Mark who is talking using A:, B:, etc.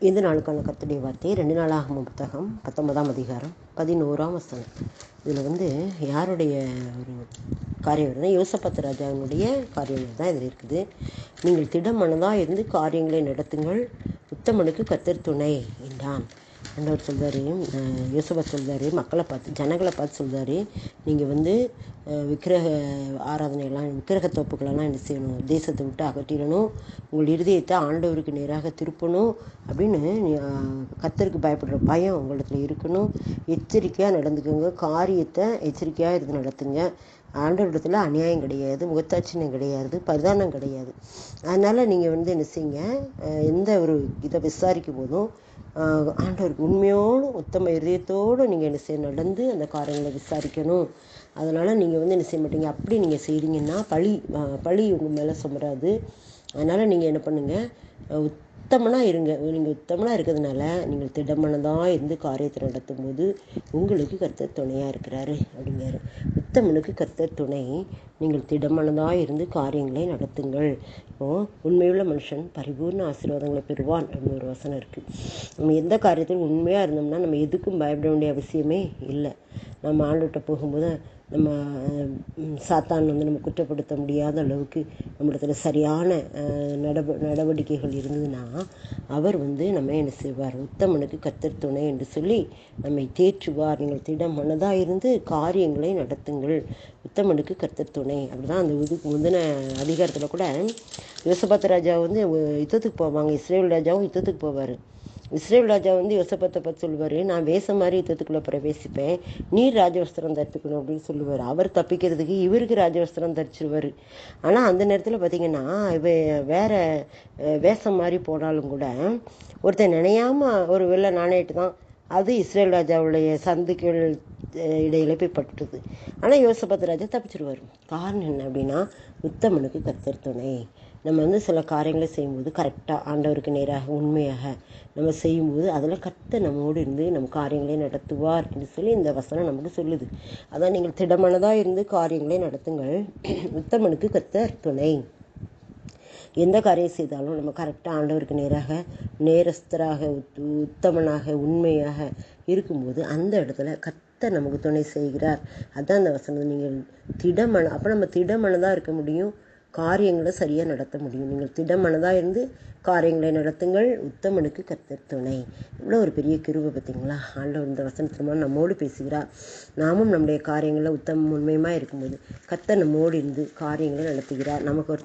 A: இந்த நாளுக்கான கர்த்தருடைய வார்த்தை 2 நாளாகமம் புத்தகம் 19ஆம் அதிகாரம் 11ஆம் வசனம். இதில் யாருடைய ஒரு காரியம் வருதுன்னா, யோசபாத் ராஜாவினுடைய காரியம் தான் இதில் இருக்குது. நீங்கள் திடமனதாக இருந்து காரியங்களை நடத்துங்கள், உத்தமனுக்கு கர்த்தர் துணை என்றான். ஆண்டவர் சொல்வார், யோசபாத் சொல்வார், மக்களை பார்த்து ஜனங்களை பார்த்து சொல்வார், நீங்கள் விக்கிரக ஆராதனைலாம் விக்கிரக தோப்புகளெல்லாம் என்ன செய்யணும், தேசத்தை விட்டு அகற்றிடணும், உங்கள் இருதயத்தை ஆண்டவருக்கு நேராக திருப்பணும் அப்படின்னு கர்த்தருக்கு பயப்படுற பயம் உங்களிடத்துல இருக்கணும். எச்சரிக்கையாக நடந்துக்கோங்க, காரியத்தை எச்சரிக்கையாக இருந்து நடத்துங்க. ஆண்டவரிடத்துல அநியாயம் கிடையாது, முகத்தாட்சியம் கிடையாது, பரிதானம் கிடையாது. அதனால் நீங்கள் என்ன செய்யுங்க, எந்த ஒரு இதை விசாரிக்கும் போதும் ஆண்டவருக்கு உண்மையோடு உத்தம இதயத்தோடு நீங்கள் என்ன செய்ய நடந்து அந்த காரியங்களை விசாரிக்கணும். அதனால் நீங்கள் என்ன செய்ய மாட்டீங்க, அப்படி நீங்கள் செய்கிறீங்கன்னா பழி உங்கள் மேலே சுமராது. அதனால் நீங்கள் என்ன பண்ணுங்கள், உத்தமனாக இருங்க. நீங்கள் உத்தமனாக இருக்கிறதுனால நீங்கள் திடமனதாக இருந்து காரியத்தை நடத்தும் போது உங்களுக்கு கர்த்தர் துணையாக இருக்கிறாரு அப்படிங்கிறாரு. உத்தமனுக்கு கர்த்தர் துணை, நீங்கள் திடமனதாக இருந்து காரியங்களை நடத்துங்கள். இப்போது உண்மையுள்ள மனுஷன் பரிபூர்ண ஆசீர்வாதங்களை பெறுவான் அப்படின்னு ஒரு வசனம் இருக்குது. நம்ம எந்த காரியத்திலும் உண்மையாக இருந்தோம்னா நம்ம எதுக்கும் பயப்பட வேண்டிய அவசியமே இல்லை. நம்ம ஆண்டுகிட்ட போகும்போது நம்ம சாத்தான் நம்ம குற்றப்படுத்த முடியாத அளவுக்கு நம்மிடத்துல சரியான நடவடிக்கைகள் இருந்ததுன்னா அவர் நம்ம என்ன செய்வார், உத்தமனுக்கு கர்த்தர் துணை என்று சொல்லி நம்மை தேற்றுவார். நீங்கள் திடம் மனதாக இருந்து காரியங்களை நடத்துங்கள், உத்தமனுக்கு கர்த்தர் துணை. அப்படிதான் அந்த இதுக்கு முந்தின அதிகாரத்தில் கூட யோசபாத் ராஜா யுத்தத்துக்கு போவாங்க, இஸ்ரேல் ராஜாவும் யுத்தத்துக்கு போவார். இஸ்ரேல் ராஜா யோசபாத்தை பார்த்து சொல்லுவார், நான் வேஷம் மாதிரி யுத்தத்துக்குள்ளே பிரவேசிப்பேன், நீர் ராஜவஸ்திரம் தரித்துக்கணும் அப்படின்னு சொல்லுவார். அவர் தப்பிக்கிறதுக்கு இவருக்கு ராஜவஸ்திரம் தரிச்சிருவார். ஆனால் அந்த நேரத்தில் பார்த்திங்கன்னா வேற வேஷம் மாதிரி போனாலும் கூட ஒருத்தர் நினையாமல் ஒரு வெள்ளை நாணயட்டு தான் அது இஸ்ரேல் ராஜாவுடைய சந்துக்கள் இடையில போய் பட்டுது. ஆனால் யோசபாத் ராஜா தப்பிச்சிருவார். காரணம் என்ன அப்படின்னா, உத்தமனுக்கு கர்த்தர் துணை. நம்ம சில காரியங்களை செய்யும்போது கரெக்டாக ஆண்டவருக்கு நேராக உண்மையாக நம்ம செய்யும்போது அதில் கர்த்தர் நம்மோடு இருந்து நம்ம காரியங்களை நடத்துவார் என்று சொல்லி இந்த வசனம் நமக்கு சொல்லுது. அதான் நீங்கள் திடமனதாக இருந்து காரியங்களை நடத்துங்கள், உத்தமனுக்கு கர்த்தர் துணை. எந்த காரியம் செய்தாலும் நம்ம கரெக்டாக ஆண்டவருக்கு நேராக நேரஸ்தராக உத்தமனாக உண்மையாக இருக்கும்போது அந்த இடத்துல கர்த்தர் நமக்கு துணை செய்கிறார். அதுதான் அந்த வசனம். நீங்கள் அப்போ நம்ம திடமனதாக இருக்க முடியும், காரியங்களை சரியாக நடத்த முடியும். நீங்கள் திடமனதாக இருந்து காரியங்களை நடத்துங்கள், உத்தமனுக்கு கர்த்தர் துணை. இவ்வளோ ஒரு பெரிய கிருபை பார்த்தீங்களா. ஆண்டவர் இந்த வசனத்திற்கு நம்மோடு பேசுகிறார். நாமும் நம்முடைய காரியங்களை உத்தம உண்மையுமாக இருக்கும்போது கர்த்தர் நம்மோடு இருந்து காரியங்களை நடத்துகிறார். நமக்கு ஒரு